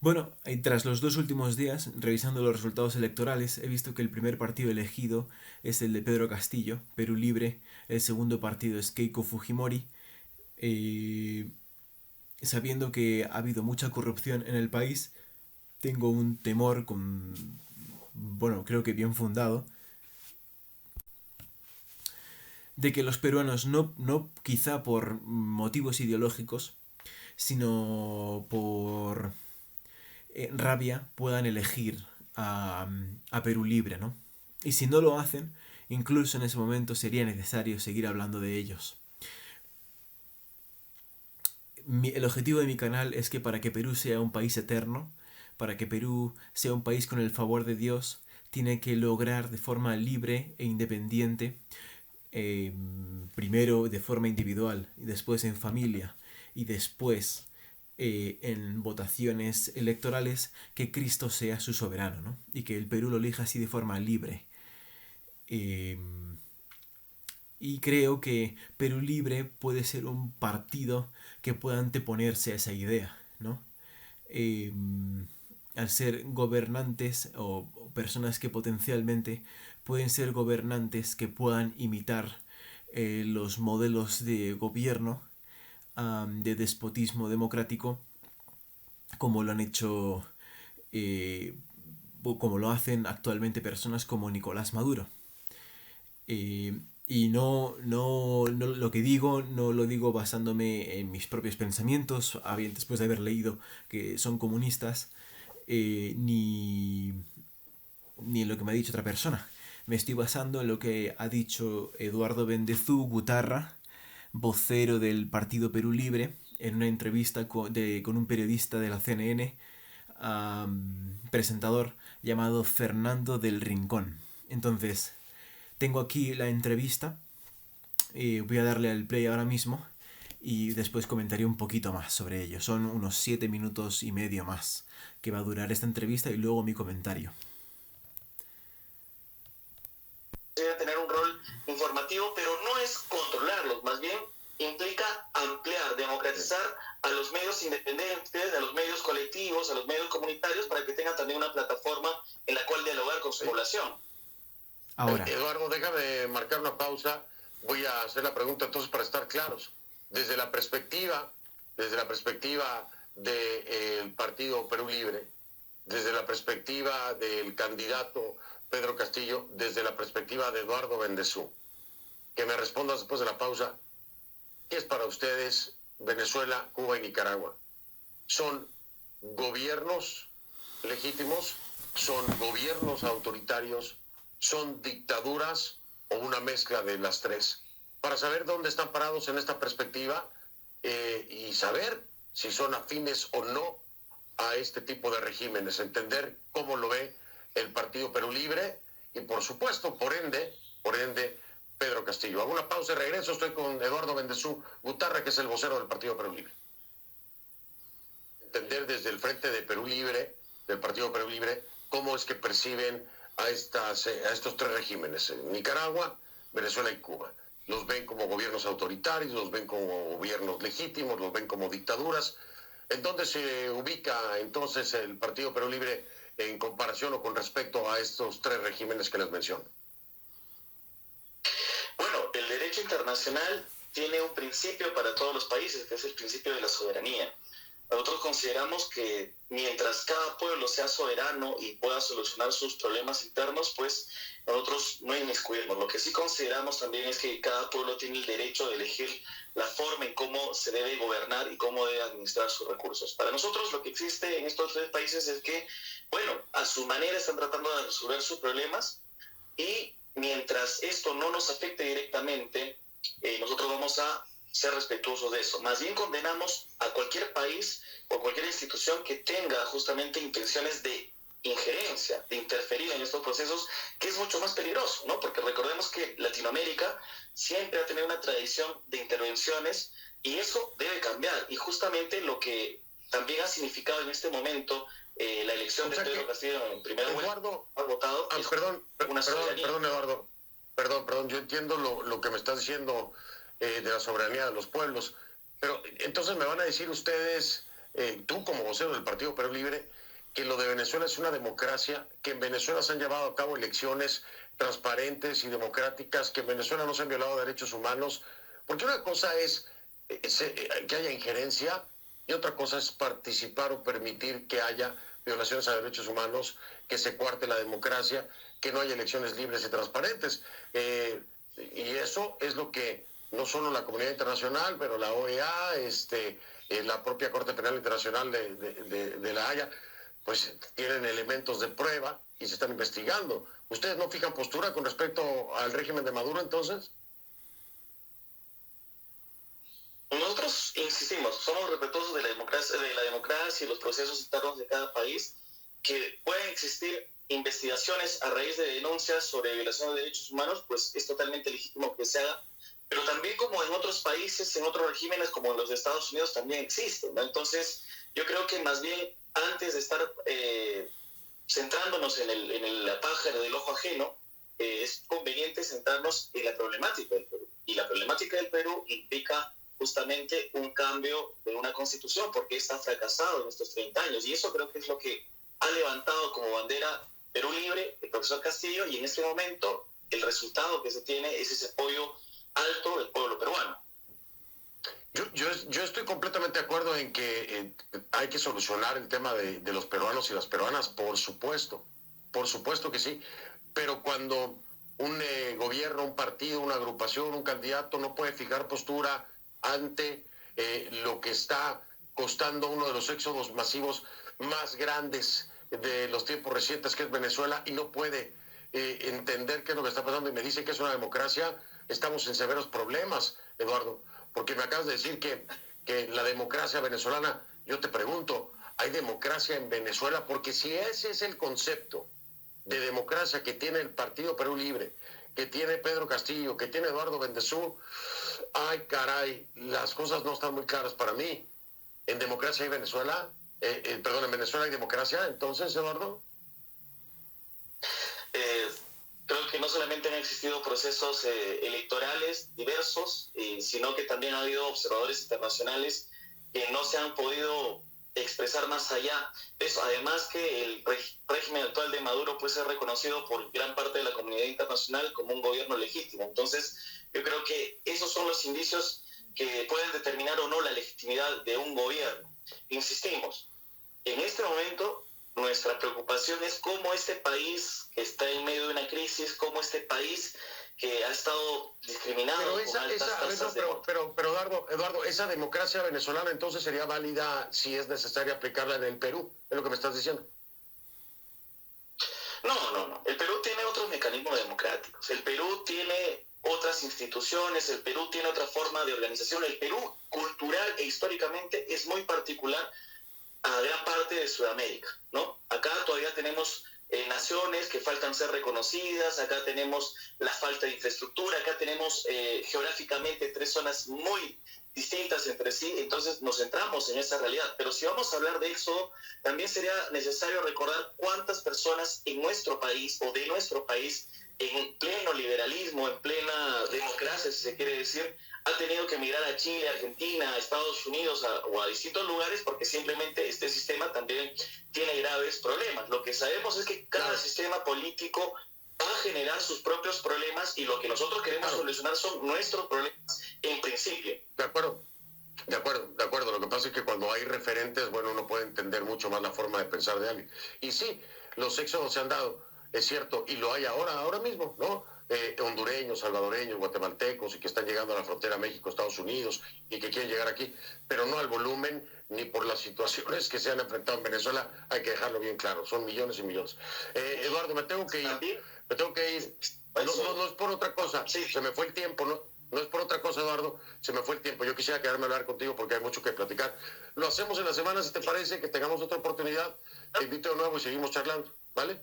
Bueno, y tras los dos últimos días, revisando los resultados electorales, he visto que el primer partido elegido es el de Pedro Castillo, Perú Libre, el segundo partido es Keiko Fujimori, eh, sabiendo que ha habido mucha corrupción en el país, tengo un temor bueno, creo que bien fundado, de que los peruanos no quizá por motivos ideológicos, sino por rabia puedan elegir a Perú Libre, ¿no? Y si no lo hacen, incluso en ese momento sería necesario seguir hablando de ellos. El objetivo de mi canal es que para que Perú sea un país eterno, para que Perú sea un país con el favor de Dios, tiene que lograr de forma libre e independiente, eh, primero de forma individual y después en familia y después en votaciones electorales, que Cristo sea su soberano, ¿no? Y que el Perú lo elija así de forma libre. Eh, y creo que Perú Libre puede ser un partido que pueda anteponerse a esa idea, ¿no? Eh, Al ser gobernantes o personas que potencialmente pueden ser gobernantes que puedan imitar los modelos de gobierno, de despotismo democrático, como lo han hecho, eh, como lo hacen actualmente personas como Nicolás Maduro. Y no lo que digo, no lo digo basándome en mis propios pensamientos, después de haber leído que son comunistas, ni en lo que me ha dicho otra persona. Me estoy basando en lo que ha dicho Eduardo Bendezú Gutarra, vocero del Partido Perú Libre, en una entrevista con un periodista de la CNN, presentador llamado Fernando del Rincón. Entonces, tengo aquí la entrevista, voy a darle al play ahora mismo y después comentaré un poquito más sobre ello. Son unos 7 minutos y medio más que va a durar esta entrevista y luego mi comentario. Debe tener un rol informativo, pero no es controlarlos, más bien implica ampliar, democratizar a los medios independientes, a los medios colectivos, a los medios comunitarios, para que tengan también una plataforma en la cual dialogar con su población. Ahora, Eduardo, déjame marcar una pausa. Voy a hacer la pregunta entonces para estar claros. Desde la perspectiva del Partido Perú Libre, desde la perspectiva del candidato Pedro Castillo, desde la perspectiva de Eduardo Bendezú, que me respondas después de la pausa, ¿qué es para ustedes Venezuela, Cuba y Nicaragua? ¿Son gobiernos legítimos? ¿Son gobiernos autoritarios? ¿Son dictaduras o una mezcla de las tres? Para saber dónde están parados en esta perspectiva y saber si son afines o no a este tipo de regímenes, entender cómo lo ve el Partido Perú Libre y, por supuesto, por ende, Pedro Castillo. Hago una pausa y regreso. Estoy con Eduardo Bendezú Gutarra, que es el vocero del Partido Perú Libre. Entender desde el frente de Perú Libre, del Partido Perú Libre, cómo es que perciben a estos tres regímenes, Nicaragua, Venezuela y Cuba. Los ven como gobiernos autoritarios, los ven como gobiernos legítimos, los ven como dictaduras. ¿En dónde se ubica entonces el Partido Perú Libre en comparación o con respecto a estos tres regímenes que les menciono? Bueno, el derecho internacional tiene un principio para todos los países, que es el principio de la soberanía. Nosotros consideramos que mientras cada pueblo sea soberano y pueda solucionar sus problemas internos, pues nosotros no inmiscuirnos. Lo que sí consideramos también es que cada pueblo tiene el derecho de elegir la forma en cómo se debe gobernar y cómo debe administrar sus recursos. Para nosotros lo que existe en estos tres países es que, bueno, a su manera están tratando de resolver sus problemas y mientras esto no nos afecte directamente, nosotros vamos a ser respetuosos de eso. Más bien condenamos a cualquier país o cualquier institución que tenga justamente intenciones de injerencia, de interferir en estos procesos, que es mucho más peligroso, ¿no? Porque recordemos que Latinoamérica siempre ha tenido una tradición de intervenciones y eso debe cambiar. Y justamente lo que también ha significado en este momento la elección de Pedro Castillo en primera vuelta, ha votado... Perdón, yo entiendo lo que me estás diciendo de la soberanía de los pueblos, pero entonces me van a decir ustedes, tú como vocero del Partido Perú Libre, que lo de Venezuela es una democracia, que en Venezuela se han llevado a cabo elecciones transparentes y democráticas, que en Venezuela no se han violado derechos humanos, porque una cosa es que haya injerencia y otra cosa es participar o permitir que haya violaciones a derechos humanos, que se cuarte la democracia, que no haya elecciones libres y transparentes. Y eso es lo que no solo la comunidad internacional, pero la OEA, la propia Corte Penal Internacional de La Haya, pues tienen elementos de prueba y se están investigando. ¿Ustedes no fijan postura con respecto al régimen de Maduro entonces? Nosotros insistimos, somos respetuosos de la democracia y los procesos internos de cada país, que pueden existir investigaciones a raíz de denuncias sobre violación de derechos humanos, pues es totalmente legítimo que se haga, pero también como en otros países, en otros regímenes como en los de Estados Unidos también existen, ¿no? Entonces yo creo que más bien antes de estar centrándonos en la paja del ojo ajeno, es conveniente centrarnos en la problemática del Perú. Y la problemática del Perú implica justamente un cambio de una constitución, porque está fracasado en estos 30 años. Y eso creo que es lo que ha levantado como bandera Perú Libre el profesor Castillo, y en este momento el resultado que se tiene es ese apoyo alto del pueblo peruano. Yo estoy completamente de acuerdo en que hay que solucionar el tema de los peruanos y las peruanas, por supuesto que sí, pero cuando un gobierno, un partido, una agrupación, un candidato no puede fijar postura ante lo que está costando uno de los éxodos masivos más grandes de los tiempos recientes, que es Venezuela, y no puede entender qué es lo que está pasando y me dice que es una democracia, estamos en severos problemas, Eduardo, porque me acabas de decir que la democracia venezolana, yo te pregunto, ¿hay democracia en Venezuela? Porque si ese es el concepto de democracia que tiene el Partido Perú Libre, que tiene Pedro Castillo, que tiene Eduardo Bendezú, ay caray, las cosas no están muy claras para mí. ¿En democracia hay Venezuela? Perdón, ¿en Venezuela hay democracia entonces, Eduardo? Creo que no solamente han existido procesos electorales diversos, sino que también ha habido observadores internacionales que no se han podido expresar más allá de eso. Además que el régimen actual de Maduro puede ser reconocido por gran parte de la comunidad internacional como un gobierno legítimo. Entonces, yo creo que esos son los indicios que pueden determinar o no la legitimidad de un gobierno. Insistimos, en este momento nuestra preocupación es cómo este país que está en medio de una crisis, cómo este país que ha estado discriminado con altas tasas de... Pero Eduardo, esa democracia venezolana entonces sería válida si es necesario aplicarla en el Perú, es lo que me estás diciendo. No. El Perú tiene otros mecanismos democráticos. El Perú tiene otras instituciones, el Perú tiene otra forma de organización. El Perú, cultural e históricamente, es muy particular a gran parte de Sudamérica, ¿no? Acá todavía tenemos naciones que faltan ser reconocidas, acá tenemos la falta de infraestructura, acá tenemos geográficamente 3 zonas muy distintas entre sí, entonces nos centramos en esa realidad. Pero si vamos a hablar de éxodo, también sería necesario recordar cuántas personas en nuestro país o de nuestro país, en pleno liberalismo, en plena democracia, si se quiere decir, ha tenido que emigrar a Chile, a Argentina, a Estados Unidos o a distintos lugares porque simplemente este sistema también tiene graves problemas. Lo que sabemos es que cada sistema político va a generar sus propios problemas y lo que nosotros queremos solucionar son nuestros problemas en principio. De acuerdo. Lo que pasa es que cuando hay referentes, bueno, uno puede entender mucho más la forma de pensar de alguien. Y sí, los éxodos se han dado, es cierto, y lo hay ahora mismo, ¿no? Hondureños, salvadoreños, guatemaltecos y que están llegando a la frontera México-Estados Unidos y que quieren llegar aquí, pero no al volumen ni por las situaciones que se han enfrentado en Venezuela, hay que dejarlo bien claro, son millones y millones. Eduardo, me tengo que ir. No es por otra cosa, se me fue el tiempo, no es por otra cosa, Eduardo, se me fue el tiempo. Yo quisiera quedarme a hablar contigo porque hay mucho que platicar. Lo hacemos en la semana, si te parece, que tengamos otra oportunidad. Te invito de nuevo y seguimos charlando, ¿vale?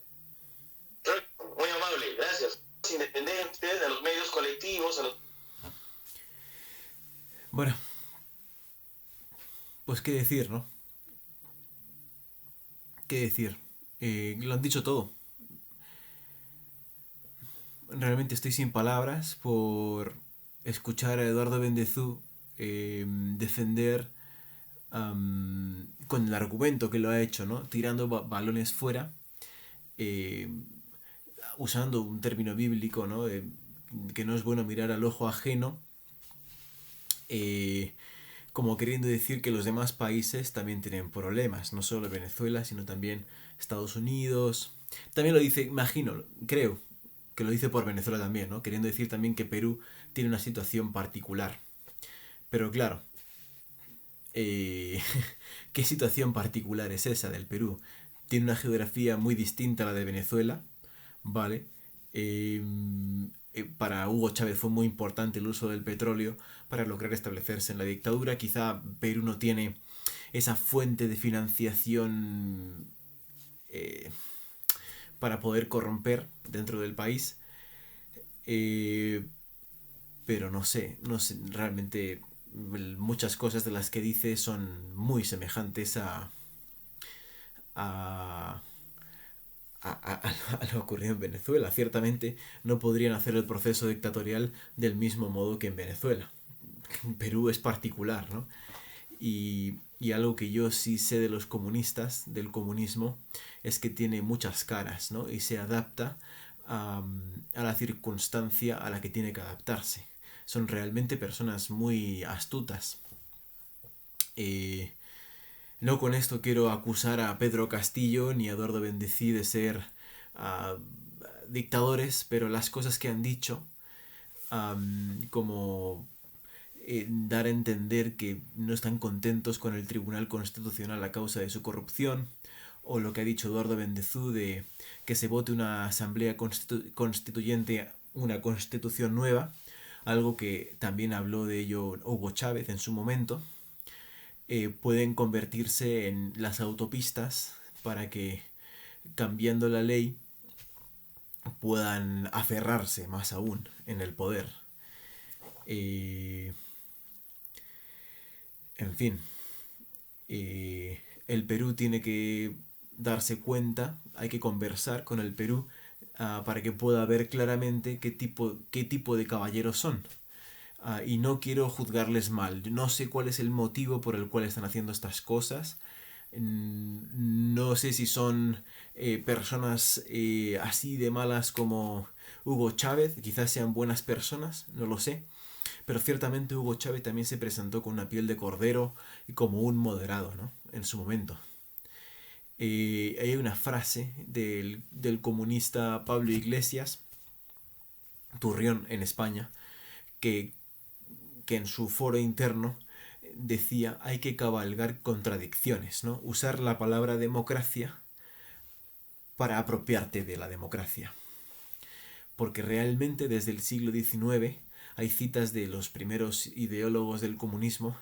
Muy amable, gracias. Independientes, a los medios colectivos, a los... Bueno, pues qué decir, ¿no? ¿Qué decir? Lo han dicho todo. Realmente estoy sin palabras por escuchar a Eduardo Bendezú defender con el argumento que lo ha hecho, ¿no? Tirando balones fuera, eh, usando un término bíblico, ¿no? Que no es bueno mirar al ojo ajeno, eh, como queriendo decir que los demás países también tienen problemas, no solo Venezuela, sino también Estados Unidos. También lo dice, imagino, creo que lo dice por Venezuela también, ¿no? Queriendo decir también que Perú tiene una situación particular. Pero claro, ¿qué situación particular es esa del Perú? Tiene una geografía muy distinta a la de Venezuela, ¿vale? Eh, para Hugo Chávez fue muy importante el uso del petróleo para lograr establecerse en la dictadura. Quizá Perú no tiene esa fuente de financiación eh, para poder corromper dentro del país. Eh, pero no sé, realmente muchas cosas de las que dice son muy semejantes a, a lo ocurrido en Venezuela. Ciertamente no podrían hacer el proceso dictatorial del mismo modo que en Venezuela. Perú es particular, ¿no? Y algo que yo sí sé de los comunistas, del comunismo, es que tiene muchas caras, ¿no? Y se adapta a la circunstancia a la que tiene que adaptarse. Son realmente personas muy astutas. Eh, no con esto quiero acusar a Pedro Castillo ni a Eduardo Bendecí de ser uh, dictadores, pero las cosas que han dicho, como dar a entender que no están contentos con el Tribunal Constitucional a causa de su corrupción, o lo que ha dicho Eduardo Bendezú de que se vote una asamblea constituyente, una constitución nueva, algo que también habló de ello Hugo Chávez en su momento, pueden convertirse en las autopistas para que, cambiando la ley, puedan aferrarse más aún en el poder. En fin, el Perú tiene que darse cuenta, hay que conversar con el Perú para que pueda ver claramente qué tipo de caballeros son. Y no quiero juzgarles mal, no sé cuál es el motivo por el cual están haciendo estas cosas. No sé si son personas así de malas como Hugo Chávez, quizás sean buenas personas, no lo sé. Pero ciertamente Hugo Chávez también se presentó con una piel de cordero y como un moderado, ¿no? En su momento. Hay una frase del comunista Pablo Iglesias, Turrión en España, que en su foro interno decía hay que cabalgar contradicciones, ¿no? Usar la palabra democracia para apropiarte de la democracia. Porque realmente desde el siglo XIX hay citas de los primeros ideólogos del comunismo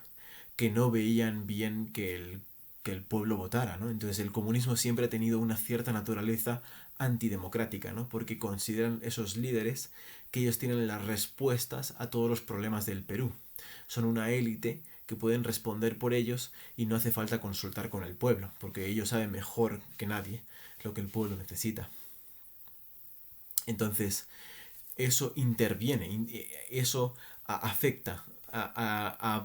que no veían bien que el pueblo votara, ¿no? Entonces el comunismo siempre ha tenido una cierta naturaleza antidemocrática, ¿no? Porque consideran esos líderes que ellos tienen las respuestas a todos los problemas del Perú. Son una élite que pueden responder por ellos y no hace falta consultar con el pueblo, porque ellos saben mejor que nadie lo que el pueblo necesita. Entonces, eso interviene, eso afecta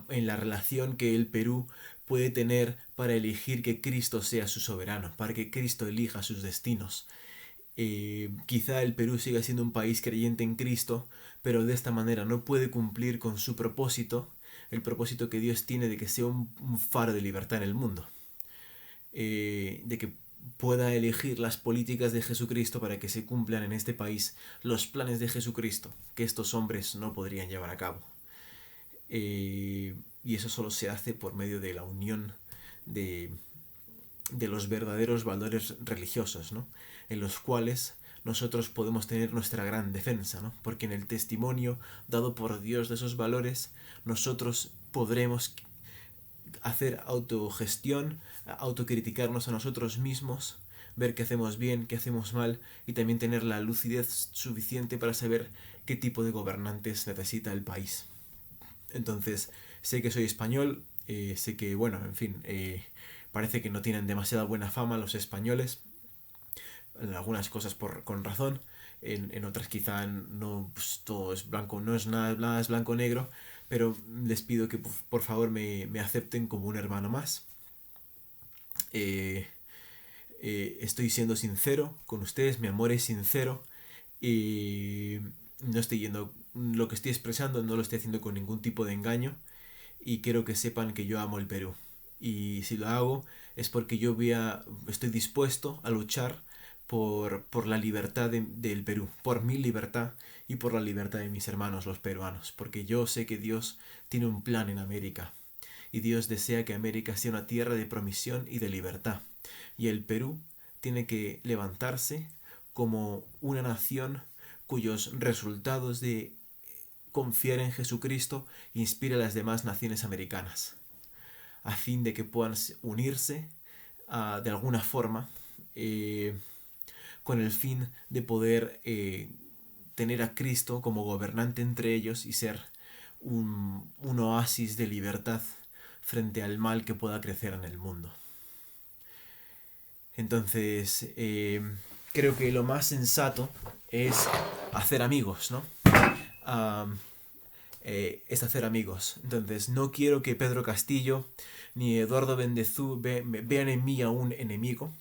en la relación que el Perú puede tener para elegir que Cristo sea su soberano, para que Cristo elija sus destinos. Quizá el Perú siga siendo un país creyente en Cristo, pero de esta manera no puede cumplir con su propósito, el propósito que Dios tiene de que sea un faro de libertad en el mundo, de que pueda elegir las políticas de Jesucristo para que se cumplan en este país los planes de Jesucristo que estos hombres no podrían llevar a cabo. Y eso solo se hace por medio de la unión de los verdaderos valores religiosos, ¿no? En los cuales nosotros podemos tener nuestra gran defensa, ¿no? Porque en el testimonio dado por Dios de esos valores nosotros podremos hacer autogestión, autocriticarnos a nosotros mismos, ver qué hacemos bien, qué hacemos mal y también tener la lucidez suficiente para saber qué tipo de gobernantes necesita el país. Entonces, sé que soy español, sé que, bueno, en fin, parece que no tienen demasiada buena fama los españoles, en algunas cosas con razón, en otras quizá no, pues, todo es blanco, no es nada es blanco o negro, pero les pido que por favor me acepten como un hermano más. Estoy siendo sincero con ustedes, mi amor es sincero y no estoy yendo, lo que estoy expresando no lo estoy haciendo con ningún tipo de engaño y quiero que sepan que yo amo el Perú. Y si lo hago es porque estoy dispuesto a luchar por la libertad del Perú, por mi libertad y por la libertad de mis hermanos los peruanos, porque yo sé que Dios tiene un plan en América y Dios desea que América sea una tierra de promisión y de libertad. Y el Perú tiene que levantarse como una nación cuyos resultados de confiar en Jesucristo inspire a las demás naciones americanas, a fin de que puedan unirse de alguna forma con el fin de poder tener a Cristo como gobernante entre ellos y ser un oasis de libertad frente al mal que pueda crecer en el mundo. Entonces, creo que lo más sensato es hacer amigos, ¿no? Es hacer amigos. Entonces, no quiero que Pedro Castillo ni Eduardo Bendezú vean en mí a un enemigo.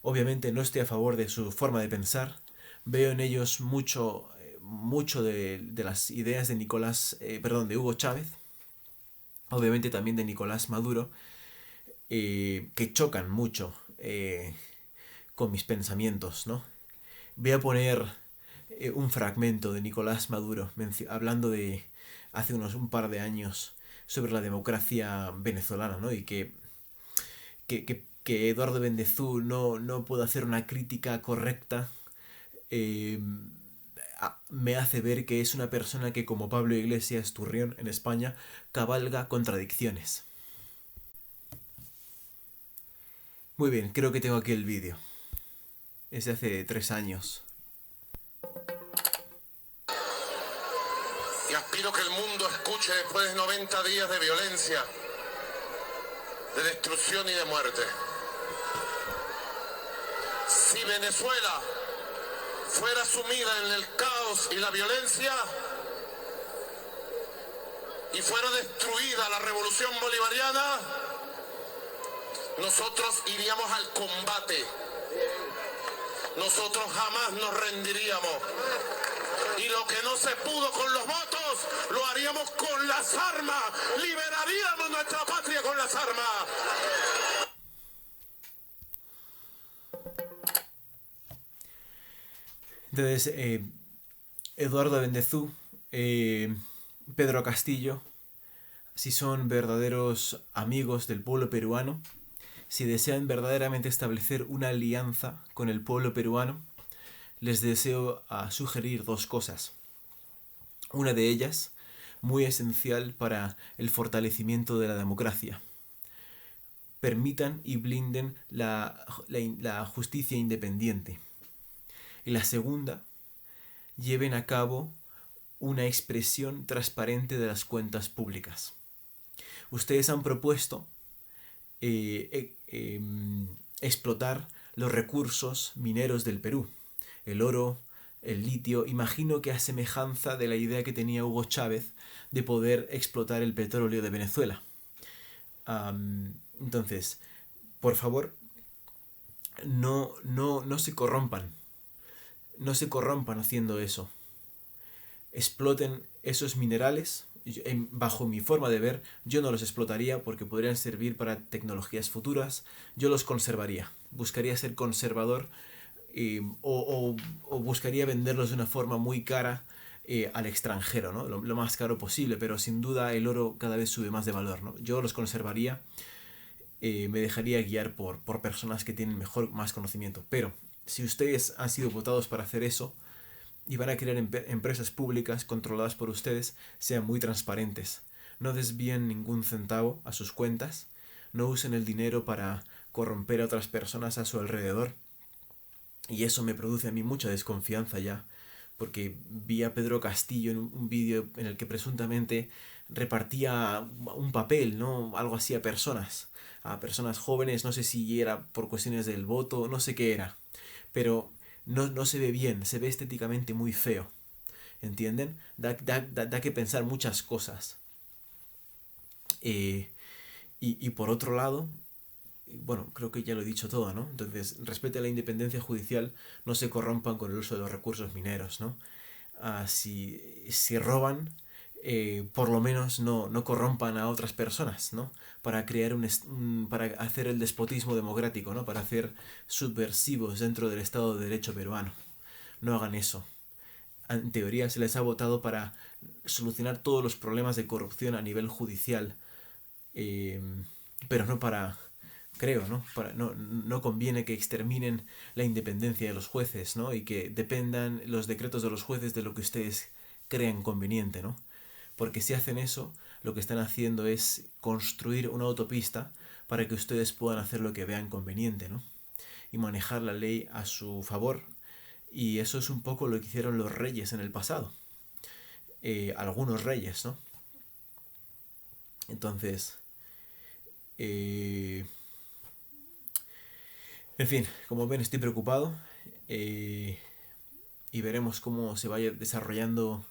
Obviamente no estoy a favor de su forma de pensar. Veo en ellos mucho de las ideas de de Hugo Chávez. Obviamente también de Nicolás Maduro, que chocan mucho con mis pensamientos, ¿no? Voy a poner un fragmento de Nicolás Maduro hablando de hace un par de años sobre la democracia venezolana, ¿no? Y que Eduardo Bendezú no puede hacer una crítica correcta me hace ver que es una persona que, como Pablo Iglesias Turrión en España, cabalga contradicciones. Muy bien, creo que tengo aquí el vídeo. Es de hace 3 años. Y aspiro que el mundo escuche después de 90 días de violencia, de destrucción y de muerte. Si Venezuela fuera sumida en el caos y la violencia y fuera destruida la revolución bolivariana, nosotros iríamos al combate. Nosotros jamás nos rendiríamos. Y lo que no se pudo con los votos, lo haríamos con las armas. Liberaríamos nuestra patria con las armas. Entonces, Eduardo Bendezú, Pedro Castillo, si son verdaderos amigos del pueblo peruano, si desean verdaderamente establecer una alianza con el pueblo peruano, les deseo sugerir 2 cosas. Una de ellas, muy esencial para el fortalecimiento de la democracia. Permitan y blinden la justicia independiente. Y la segunda, lleven a cabo una expresión transparente de las cuentas públicas. Ustedes han propuesto explotar los recursos mineros del Perú, el oro, el litio. Imagino que a semejanza de la idea que tenía Hugo Chávez de poder explotar el petróleo de Venezuela. Entonces, por favor, no se corrompan. No se corrompan haciendo eso. Exploten esos minerales. Bajo mi forma de ver, yo no los explotaría porque podrían servir para tecnologías futuras. Yo los conservaría. Buscaría ser conservador o buscaría venderlos de una forma muy cara al extranjero, ¿no? Lo más caro posible, pero sin duda el oro cada vez sube más de valor, ¿no? Yo los conservaría, me dejaría guiar por personas que tienen más conocimiento. Pero si ustedes han sido votados para hacer eso y van a crear empresas públicas controladas por ustedes, sean muy transparentes. No desvíen ningún centavo a sus cuentas. No usen el dinero para corromper a otras personas a su alrededor. Y eso me produce a mí mucha desconfianza ya, porque vi a Pedro Castillo en un vídeo en el que presuntamente repartía un papel, ¿no? Algo así a personas jóvenes, no sé si era por cuestiones del voto, no sé qué era, pero no se ve bien, se ve estéticamente muy feo. ¿entienden? Da que pensar muchas cosas. Y por otro lado, bueno, creo que ya lo he dicho todo, ¿no? Entonces, respete a la independencia judicial, no se corrompan con el uso de los recursos mineros, ¿no? Si roban, por lo menos no corrompan a otras personas, ¿no? Para crear para hacer el despotismo democrático, ¿no? Para hacer subversivos dentro del Estado de Derecho peruano. No hagan eso. En teoría se les ha votado para solucionar todos los problemas de corrupción a nivel judicial, pero no para, creo, ¿no? No conviene que exterminen la independencia de los jueces, ¿no? Y que dependan los decretos de los jueces de lo que ustedes crean conveniente, ¿no? Porque si hacen eso, lo que están haciendo es construir una autopista para que ustedes puedan hacer lo que vean conveniente, ¿no? Y manejar la ley a su favor. Y eso es un poco lo que hicieron los reyes en el pasado. Algunos reyes, ¿no? Entonces, en fin, como ven, estoy preocupado, y veremos cómo se vaya desarrollando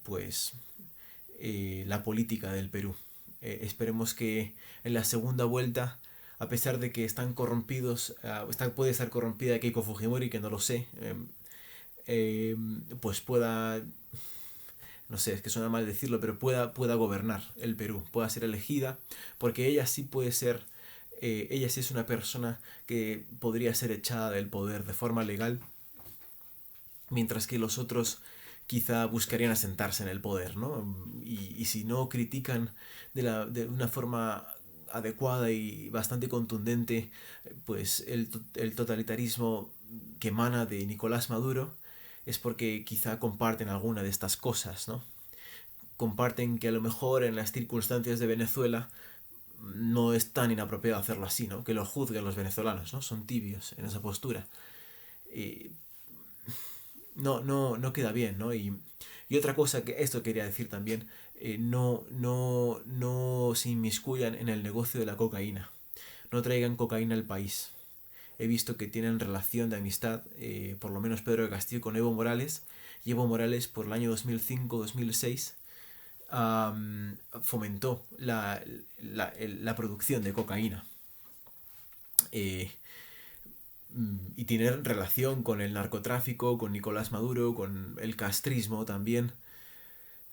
pues la política del Perú. Esperemos que en la segunda vuelta, a pesar de que están corrompidos, puede estar corrompida Keiko Fujimori, que no lo sé, pues pueda, no sé, es que suena mal decirlo, pero pueda gobernar el Perú, pueda ser elegida, porque ella sí puede ser, ella sí es una persona que podría ser echada del poder de forma legal, mientras que los otros quizá buscarían asentarse en el poder, ¿no? Y si no critican de una forma adecuada y bastante contundente, pues el totalitarismo que emana de Nicolás Maduro, es porque quizá comparten alguna de estas cosas, ¿no? Comparten que a lo mejor en las circunstancias de Venezuela no es tan inapropiado hacerlo así, ¿no? Que lo juzguen los venezolanos, ¿no? Son tibios en esa postura. No queda bien, ¿no? Y otra cosa que esto quería decir también, no se inmiscuyan en el negocio de la cocaína. No traigan cocaína al país. He visto que tienen relación de amistad, por lo menos Pedro de Castillo con Evo Morales. Y Evo Morales, por el año 2005-2006, fomentó la producción de cocaína. Y tiene relación con el narcotráfico, con Nicolás Maduro, con el castrismo también.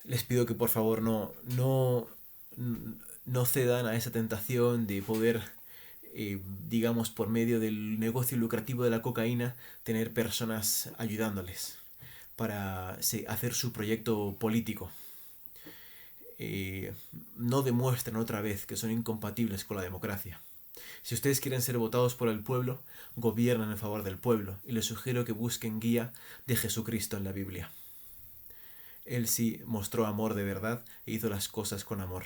Les pido que por favor no cedan a esa tentación de poder, digamos, por medio del negocio lucrativo de la cocaína, tener personas ayudándoles para hacer su proyecto político. No demuestren otra vez que son incompatibles con la democracia. Si ustedes quieren ser votados por el pueblo, gobiernan en favor del pueblo, y les sugiero que busquen guía de Jesucristo en la Biblia. Él sí mostró amor de verdad e hizo las cosas con amor.